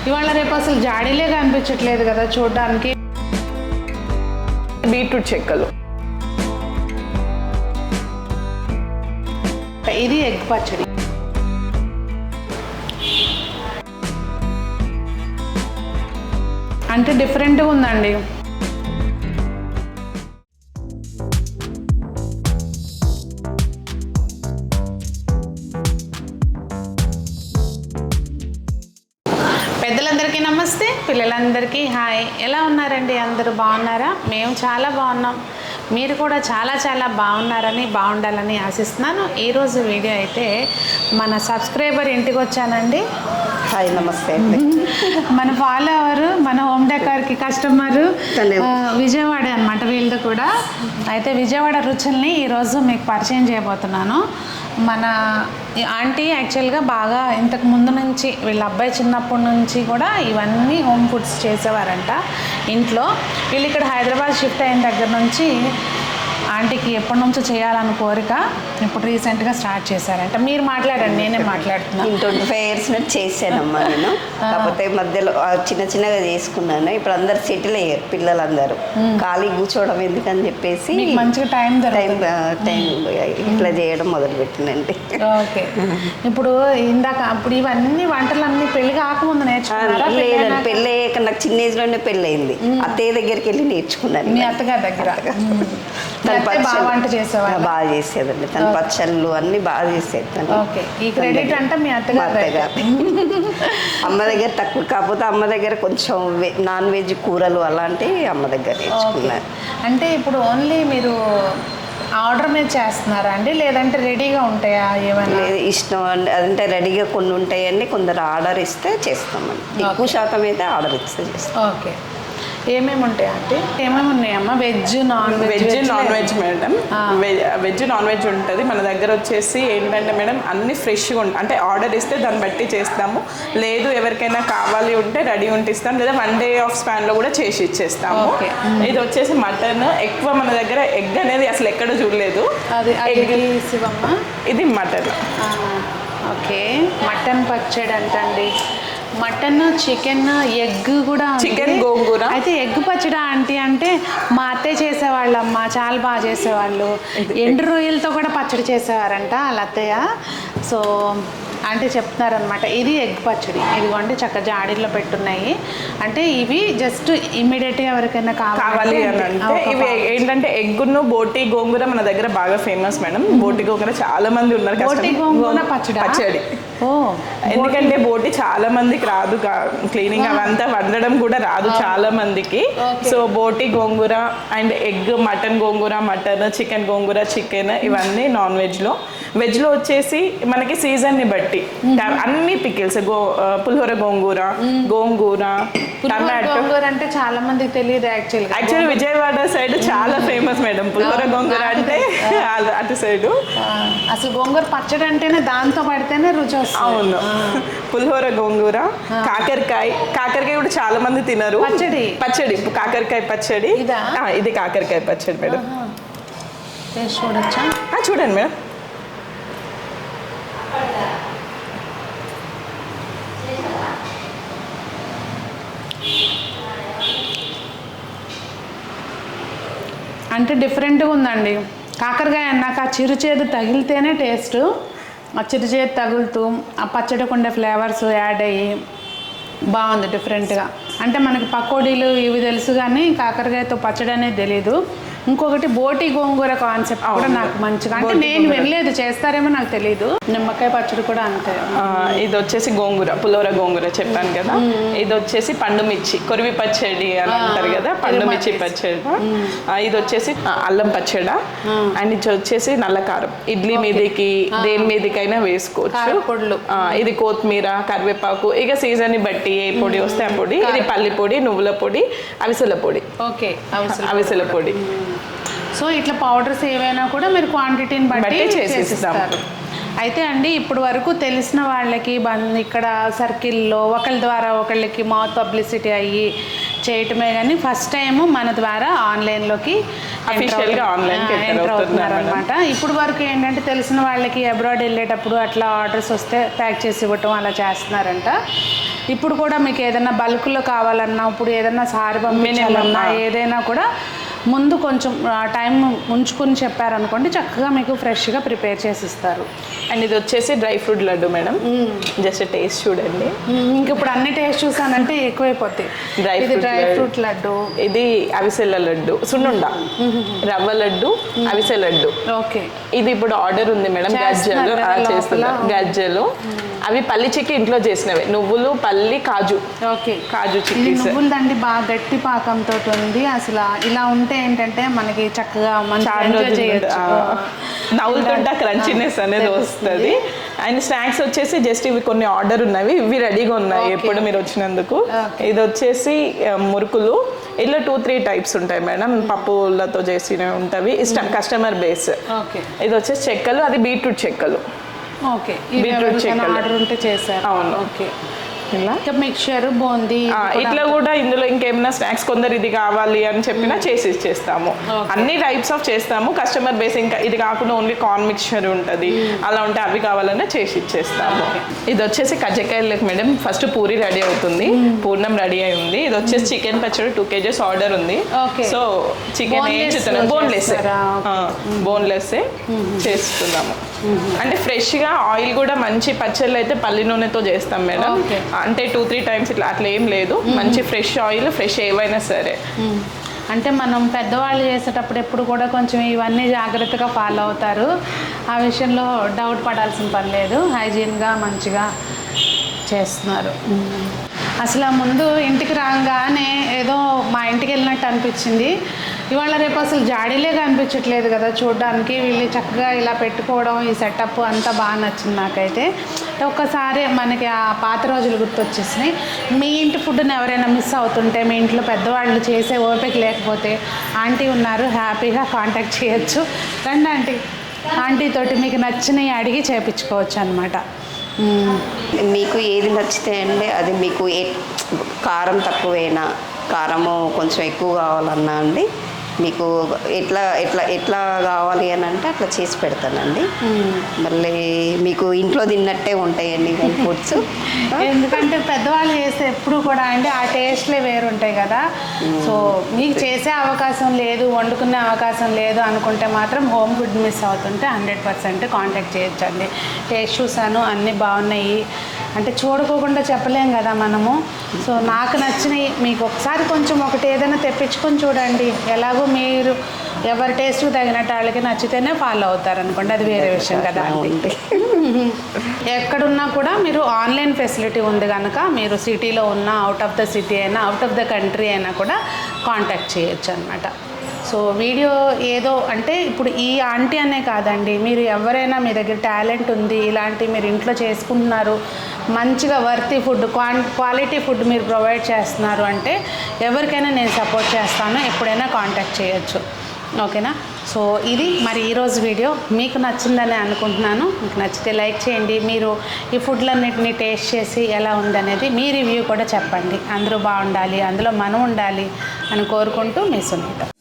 ఇవాళ రేపు అసలు జాడీలే కనిపించట్లేదు కదా చూడడానికి. బీట్రూట్ చెక్కలు, ఇది ఎగ్ పచ్చడి. అంటే డిఫరెంట్గా ఉందండి. పెద్దలందరికీ నమస్తే, పిల్లలందరికీ హాయ్. ఎలా ఉన్నారండి? అందరూ బాగున్నారా? మేము చాలా బాగున్నాం. మీరు కూడా చాలా చాలా బాగుండాలని ఆశిస్తున్నాను. ఈరోజు వీడియో అయితే మన సబ్స్క్రైబర్ ఇంటికి వచ్చానండి. హాయ్, నమస్తే అండి. మన ఫాలోవర్, మన హోమ్ డెకార్కి కస్టమరు విజయవాడ అనమాట వీళ్ళది కూడా. అయితే విజయవాడ రుచుల్ని ఈరోజు మీకు పరిచయం చేయబోతున్నాను. మన ఆంటీ యాక్చువల్గా బాగా ఇంతకు ముందు నుంచి వీళ్ళ అబ్బాయి చిన్నప్పటి నుంచి కూడా ఇవన్నీ హోమ్ ఫుడ్స్ చేసేవారంట ఇంట్లో. వీళ్ళు ఇక్కడ హైదరాబాద్ షిఫ్ట్ అయిన దగ్గర నుంచి ఆంటీకి ఎప్పటి నుంచో చేయాలని కోరిక, ఇప్పుడు రీసెంట్గా స్టార్ట్ చేశారంట. మీరు మాట్లాడండి, నేనే మాట్లాడుతున్నాను. 25 years నుంచి చేశానమ్మా నేను. కాకపోతే మధ్యలో చిన్నగా చేసుకున్నాను. ఇప్పుడు అందరు సెటిల్ అయ్యారు, పిల్లలందరూ. ఖాళీ కూర్చోవడం ఎందుకని చెప్పేసి మంచిగా టైం ఇట్లా చేయడం మొదలుపెట్టినండి. ఓకే. ఇప్పుడు అప్పుడు ఇవన్నీ వంటలన్నీ పెళ్లి కాకముందు నేర్చుకున్నారా? లేదండి, పెళ్ళి అయ్యాక నాకు చిన్న ఏజ్లోనే పెళ్ళి అయింది. అత్తయ్య దగ్గరికి వెళ్ళి నేర్చుకున్నాను. మీ అత్తగారి దగ్గర బాగా చేసేదండి తన పచ్చళ్ళు అన్ని బాగా చేసేది. ఓకే, ఈ క్రెడిట్ అంటే మీ అత్తగారు. అమ్మ దగ్గర తక్కువ, కాకపోతే అమ్మ దగ్గర కొంచెం నాన్ వెజ్ కూరలు అలాంటివి అమ్మ దగ్గర నేర్చుకున్నాను. అంటే ఇప్పుడు ఓన్లీ మీరు ఆర్డర్ మీద చేస్తున్నారా అండి, లేదంటే రెడీగా ఉంటాయా ఏమైనా? లేదు, ఇష్టం అండి. అదంటే రెడీగా కొన్ని ఉంటాయండి, కొందరు ఆర్డర్ ఇస్తే చేస్తామండి. ఎక్కువ శాతం అయితే ఆర్డర్ ఇస్తే చేస్తాం. ఓకే. ఏమేమి ఉంటాయి అంటే ఏమేమి ఉన్నాయమ్మా? Veg non veg madam. Veg non veg ఉంటుంది మన దగ్గర. వచ్చేసి ఏంటంటే మేడం అన్ని ఫ్రెష్గా ఉంటాయి. అంటే ఆర్డర్ ఇస్తే దాన్ని బట్టి చేస్తాము. లేదు ఎవరికైనా కావాలి ఉంటే రెడీ ఉంటే ఇస్తాం, లేదా 1 day ఆఫ్ స్పాన్లో కూడా చేసి ఇచ్చేస్తాము. ఇది వచ్చేసి మటన్. ఎక్కువ మన దగ్గర ఎగ్ అనేది అసలు ఎక్కడ చూడలేదు. ఇది మటన్. ఓకే, మటన్ పచ్చడి అంటండి. మటన్, చికెన్, ఎగ్ కూడా. చికెన్ గోంగూర. అయితే ఎగ్ పచ్చడి ఆంటీ అంటే మా అత్తయ్య చేసేవాళ్ళమ్మ, చాలా బాగా చేసేవాళ్ళు. ఎండు రొయ్యలతో కూడా పచ్చడి చేసేవారంట వాళ్ళ అత్తయ్య. సో అంటే చెప్తున్నారనమాట. ఇది ఎగ్ పచ్చడి. ఇదిగోండి చక్క జాడీలో పెట్టున్నాయి. అంటే ఇవి జస్ట్ ఇమ్మీడియట్గా ఎవరికైనా కావాలి అని అంటే ఇవి ఏంటంటే ఎగ్గును బోటి గోంగూర మన దగ్గర బాగా ఫేమస్ మేడం. బోటి గోంగూర చాలా మంది ఉన్నారు. బోటి గోంగూర పచ్చడి. ఎందుకంటే బోటి చాలా మందికి రాదు, క్లీనింగ్ అవంతా వండడం కూడా రాదు చాలా మందికి. So boti gongura and egg, mutton gongura mutton, chicken gongura chicken, ఇవన్నీ నాన్ వెజ్లో. వెజ్లో వచ్చేసి మనకి సీజన్ని బట్టి అన్ని పికిల్స్, పులిహోర గోంగూర, టమాటో. అంటే చాలా మందికి తెలియదు యాక్చువల్లీ విజయవాడ సైడ్ చాలా ఫేమస్ మేడం పులిహోర గోంగూర అంటే. అటు సైడు అసలు గోంగూర పచ్చడి అంటేనే దాంతో పడితేనే రుచి వస్తుంది. అవును, పులిహోర గోంగూర. కాకరకాయ కూడా చాలా మంది తినరు. పచ్చడి కాకరకాయ పచ్చడి. ఇది కాకరకాయ పచ్చడి మేడం. చూడొచ్చా? చూడండి మేడం. అంటే డిఫరెంట్గా ఉందండి. కాకరకాయ అన్నాక ఆ చిరుచేదు తగిలితేనే టేస్ట్. ఆ చిరుచేదు తగులుతూ ఆ పచ్చడికి ఉండే ఫ్లేవర్స్ యాడ్ అయ్యి బాగుంది డిఫరెంట్గా. అంటే మనకి పకోడీలు ఇవి తెలుసు కానీ కాకరకాయతో పచ్చడి అనేది తెలీదు. ఇంకొకటి బోటి గోంగూర కాన్సెప్ట్ కూడా నాకు మంచిగా, అంటే నేను వెళ్ళలేదు, చేస్తారేమో నాకు తెలీదు. నిమ్మకాయ పచ్చడి కూడా అంతే. ఇది వచ్చేసి గోంగూర, పులిహోర గోంగూర చెప్పాను కదా. ఇది వచ్చేసి పండు మిర్చి, కొరివి పచ్చడి అని అంటారు కదా, పండు మిర్చి పచ్చడి. ఇది వచ్చేసి అల్లం పచ్చడి. అండ్ ఇది వచ్చేసి నల్లకారం. ఇడ్లీ మీదకి దేని మీదకైనా వేసుకోవచ్చు. ఇది కొత్తిమీర, కరివేపాకు, ఇక సీజన్ ని బట్టి ఏ పొడి వస్తే ఆ పొడి. ఇది పల్లి పొడి, నువ్వుల పొడి, అవిసెల పొడి. ఓకే, అవిసెల పొడి. సో ఇట్లా పౌడర్స్ ఏవైనా కూడా మీరు క్వాంటిటీని బట్టి చేసిస్తారు. అయితే అండి ఇప్పుడు వరకు తెలిసిన వాళ్ళకి ఇక్కడ సర్కిల్లో ఒకళ్ళ ద్వారా ఒకళ్ళకి మౌత్ పబ్లిసిటీ అయ్యి చేయటమే కానీ ఫస్ట్ టైము మన ద్వారా ఆన్లైన్లోకి ఎంటర్ అవుతున్నారనమాట. ఇప్పుడు వరకు ఏంటంటే తెలిసిన వాళ్ళకి అబ్రాడ్ వెళ్ళేటప్పుడు అట్లా ఆర్డర్స్ వస్తే ప్యాక్ చేసి ఇవ్వటం అలా చేస్తున్నారంట. ఇప్పుడు కూడా మీకు ఏదైనా బల్క్లో కావాలన్నా, ఇప్పుడు ఏదైనా సారి పంపించాలన్నా, ఏదైనా కూడా ముందు కొంచెం టైం ఉంచుకుని చెప్పారనుకోండి, చక్కగా మీకు ఫ్రెష్గా ప్రిపేర్ చేసి ఇస్తారు. అండ్ ఇది వచ్చేసి dry fruit laddu madam, just taste చూడండి. ఇంక ఇప్పుడు అన్ని టేస్ట్ చూసానంటే ఎక్కువైపోతాయి. డ్రై ఫ్రూట్ లడ్డు, ఇది అవిసెల లడ్డు, సున్నుండ, రవ్వ లడ్డు, అవిసె లడ్డు. ఓకే, ఇది ఇప్పుడు ఆర్డర్ ఉంది మేడం. గజ్జలు చేస్తున్నా, గజ్జలు అవి పల్లి చిక్కి ఇంట్లో చేసినవి, నువ్వులు, పల్లి, కాజు. ఓకే, కాజు చిక్కీ నువ్వులు దండి బాగా గట్టి పాకంతో ఉంది. అసలు ఇలా ఉంటే ఏంటంటే మనకి చక్కగా నవ్వులుతుంటే క్రంచినెస్ అనేది వస్తుంది. అండ్ స్నాక్స్ వచ్చేసి జస్ట్ ఇవి కొన్ని ఆర్డర్ ఉన్నవి, ఇవి రెడీగా ఉన్నాయి ఎప్పుడు మీరు వచ్చినందుకు. ఇది వచ్చేసి మురుకులు, ఇలా 2-3 టైప్స్ ఉంటాయి మేడం. పప్పులతో చేసినవి ఉంటాయి, ఇష్టం కస్టమర్ బేస్. ఇది వచ్చేసి చెక్కలు, అది బీట్రూట్ చెక్కలు. ఓకే, బీట్రూట్ చెక్కలు ఆర్డర్ ఉంటే చేశారు. అవును. ఓకే, ఇలా మిక్చర్, బూందీ, ఇట్లా కూడా ఇందులో ఇంకేమైనా స్నాక్స్ కొందరు ఇది కావాలి అని చెప్పినా చేసి ఇచ్చేస్తాము. అన్ని టైప్స్ ఆఫ్ చేస్తాము, కస్టమర్ బేస్. ఇంకా ఇది కాకుండా ఓన్లీ కార్న్ మిక్చర్ ఉంటుంది, అలా ఉంటే అవి కావాలన్నా చేసి ఇచ్చేస్తాము. ఇది వచ్చేసి కజ్జికాయలకు మేడం ఫస్ట్ పూరి రెడీ అవుతుంది, పూర్ణం రెడీ అయి ఉంది. ఇది వచ్చేసి చికెన్ పచ్చడి 2 kgs ఆర్డర్ ఉంది. సో చికెన్ వేయించుతున్నాం, బోన్లెస్ చేస్తున్నాము. అంటే ఫ్రెష్గా ఆయిల్ కూడా మంచి పచ్చళ్ళు అయితే పల్లి నూనెతో చేస్తాం మేడం. అంటే 2-3 టైమ్స్ ఇట్లా అట్లా ఏం లేదు, మంచి ఫ్రెష్ ఆయిల్, ఫ్రెష్ ఏవైనా సరే. అంటే మనం పెద్దవాళ్ళు చేసేటప్పుడు ఎప్పుడు కూడా కొంచెం ఇవన్నీ జాగ్రత్తగా ఫాలో అవుతారు. ఆ విషయంలో డౌట్ పడాల్సిన పని లేదు, హైజీన్గా మంచిగా చేస్తున్నారు. అసలు ముందు ఇంటికి రాగానే ఏదో మా ఇంటికి వెళ్ళినట్టు అనిపించింది. ఇవాళ రేపు అసలు జాడీలే కనిపించట్లేదు కదా చూడడానికి. వీళ్ళు చక్కగా ఇలా పెట్టుకోవడం, ఈ సెటప్ అంతా బాగా నచ్చింది నాకైతే. ఒక్కసారి మనకి ఆ పాత రోజులు గుర్తొచ్చేసినాయి. మీ ఇంటి ఫుడ్ని ఎవరైనా మిస్ అవుతుంటే, మీ ఇంట్లో పెద్దవాళ్ళు చేసే ఓపిక లేకపోతే ఆంటీ ఉన్నారు, హ్యాపీగా కాంటాక్ట్ చేయొచ్చు. రండి ఆంటీ, ఆంటీతోటి మీకు నచ్చినవి అడిగి చేయించుకోవచ్చు అనమాట. మీకు ఏది నచ్చితే అండి అది, మీకు కారం తక్కువైనా, కారము కొంచెం ఎక్కువ కావాలన్నా అండి, మీకు ఎట్లా ఎట్లా ఎట్లా కావాలి అని అంటే అట్లా చేసి పెడతానండి. మళ్ళీ మీకు ఇంట్లో తిన్నట్టే ఉంటాయండి ఫుడ్స్. ఎందుకంటే పెద్దవాళ్ళు చేస్తే ఎప్పుడు కూడా అంటే ఆ టేస్ట్లే వేరుంటాయి కదా. సో మీకు చేసే అవకాశం లేదు, వండుకునే అవకాశం లేదు అనుకుంటే మాత్రం హోమ్ ఫుడ్ మిస్ అవుతుంటే 100% కాంటాక్ట్ చేయొచ్చండి. టేస్ట్ చూసాను, అన్నీ బాగున్నాయి అంటే చూడకోకుండా చెప్పలేం కదా మనము. సో నాకు నచ్చినవి మీకు ఒకసారి కొంచెం ఒకటి ఏదైనా తెప్పించుకొని చూడండి. ఎలాగో మీరు ఎవరి టేస్ట్కి తగినట్టు వాళ్ళకి నచ్చితేనే ఫాలో అవుతారు అనుకోండి, అది వేరే విషయం కదా. ఎక్కడున్నా కూడా మీరు ఆన్లైన్ ఫెసిలిటీ ఉంది కనుక మీరు సిటీలో ఉన్న, అవుట్ ఆఫ్ ద సిటీ అయినా, అవుట్ ఆఫ్ ద కంట్రీ అయినా కూడా కాంటాక్ట్ చేయొచ్చు అనమాట. సో వీడియో ఏదో అంటే ఇప్పుడు ఈ ఆంటీ అనే కాదండి, మీరు ఎవరైనా మీ దగ్గర టాలెంట్ ఉంది, ఇలాంటి మీరు ఇంట్లో చేసుకుంటున్నారు, మంచిగా వర్తీ ఫుడ్, క్వాలిటీ ఫుడ్ మీరు ప్రొవైడ్ చేస్తున్నారు అంటే ఎవరికైనా నేను సపోర్ట్ చేస్తాను, ఎప్పుడైనా కాంటాక్ట్ చేయొచ్చు. ఓకేనా? సో ఇది మరి ఈరోజు వీడియో మీకు నచ్చిందని అనుకుంటున్నాను. మీకు నచ్చితే లైక్ చేయండి. మీరు ఈ ఫుడ్లన్నిటిని టేస్ట్ చేసి ఎలా ఉందనేది మీ రివ్యూ కూడా చెప్పండి. అందరూ బాగుండాలి, అందులో మనం ఉండాలి అని కోరుకుంటూ మీ సునీత.